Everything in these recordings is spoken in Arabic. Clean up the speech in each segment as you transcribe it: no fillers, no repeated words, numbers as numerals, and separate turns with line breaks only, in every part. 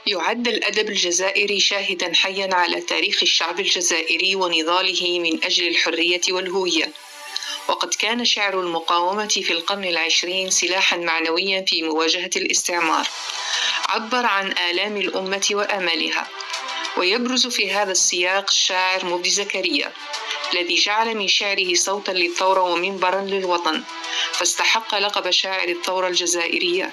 يعد الأدب الجزائري شاهداً حياً على تاريخ الشعب الجزائري ونضاله من أجل الحرية والهوية، وقد كان شعر المقاومة في القرن العشرين سلاحاً معنوياً في مواجهة الاستعمار، عبر عن آلام الأمة وآمالها. ويبرز في هذا السياق الشاعر مفدي زكريا الذي جعل من شعره صوتاً للثورة ومنبراً للوطن، فاستحق لقب شاعر الثورة الجزائرية.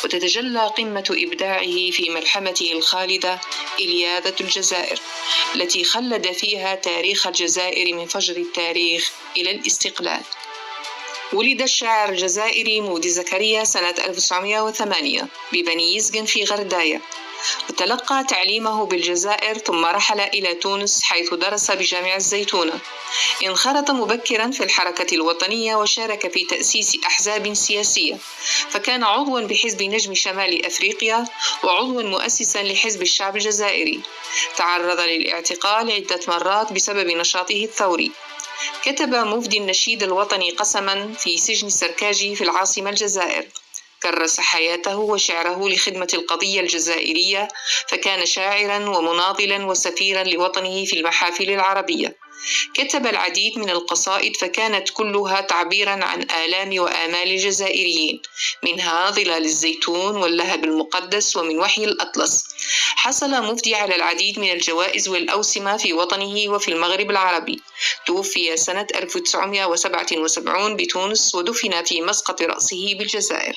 وتتجلى قمة إبداعه في ملحمته الخالدة إلياذة الجزائر، التي خلد فيها تاريخ الجزائر من فجر التاريخ إلى الاستقلال. ولد الشاعر الجزائري مفدي زكريا سنة 1908 ببني يزقن في غرداية، وتلقى تعليمه بالجزائر ثم رحل إلى تونس حيث درس بجامع الزيتونة. انخرط مبكرا في الحركة الوطنية وشارك في تأسيس أحزاب سياسية، فكان عضوا بحزب نجم شمال أفريقيا وعضوا مؤسسا لحزب الشعب الجزائري. تعرض للاعتقال عدة مرات بسبب نشاطه الثوري. كتب مفدي النشيد الوطني قسما في سجن سركاجي في العاصمة الجزائر. كرس حياته وشعره لخدمة القضية الجزائرية، فكان شاعراً ومناضلاً وسفيراً لوطنه في المحافل العربية. كتب العديد من القصائد فكانت كلها تعبيراً عن آلام وآمال الجزائريين، منها ظلال الزيتون واللهب المقدس ومن وحي الأطلس. حصل مفدي على العديد من الجوائز والأوسمة في وطنه وفي المغرب العربي. توفي سنة 1977 بتونس ودفن في مسقط رأسه بالجزائر.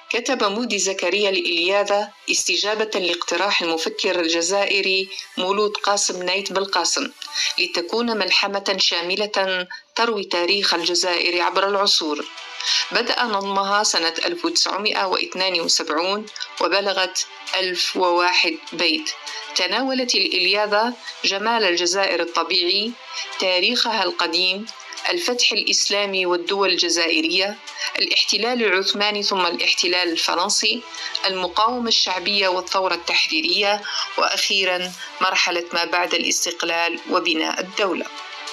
كتب مفدي زكريا لإلياذة استجابة لاقتراح المفكر الجزائري مولود قاسم نايت بالقاسم لتكون ملحمة شاملة تروي تاريخ الجزائر عبر العصور. بدأ نظمها سنة 1972 وبلغت 1001 بيت. تناولت الإلياذة جمال الجزائر الطبيعي، تاريخها القديم، الفتح الإسلامي والدول الجزائرية، الاحتلال العثماني ثم الاحتلال الفرنسي، المقاومة الشعبية والثورة التحريرية، وأخيراً مرحلة ما بعد الاستقلال وبناء الدولة.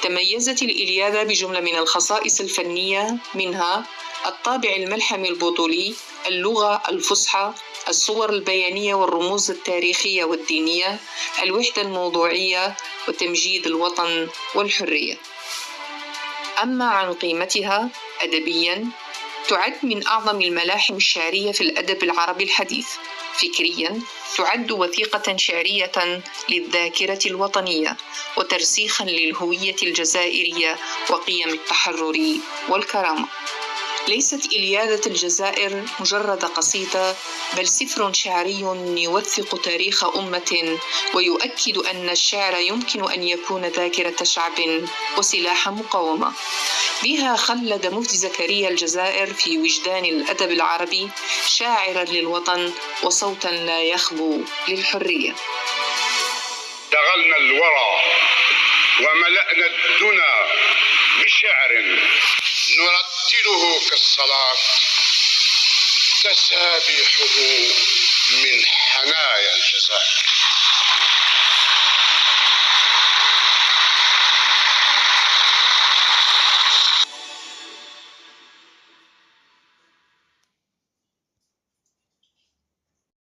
تميزت الإلياذة بجملة من الخصائص الفنية، منها الطابع الملحمي البطولي، اللغة الفصحى، الصور البيانية والرموز التاريخية والدينية، الوحدة الموضوعية، وتمجيد الوطن والحرية. أما عن قيمتها أدبياً، تعد من أعظم الملاحم الشعرية في الأدب العربي الحديث. فكرياً تعد وثيقة شعرية للذاكرة الوطنية وترسيخاً للهوية الجزائرية وقيم التحرر والكرامة. ليست إلياذة الجزائر مجرد قصيدة، بل سفر شعري يوثق تاريخ أمة ويؤكد أن الشعر يمكن أن يكون ذاكرة شعب وسلاح مقاومة. بها خلد مفدي زكريا الجزائر في وجدان الأدب العربي، شاعراً للوطن وصوتاً لا يخبو للحرية.
دغلنا الورى وملأنا الدنا بشعر نرتله كالصلاة، تسابيحه من حنايا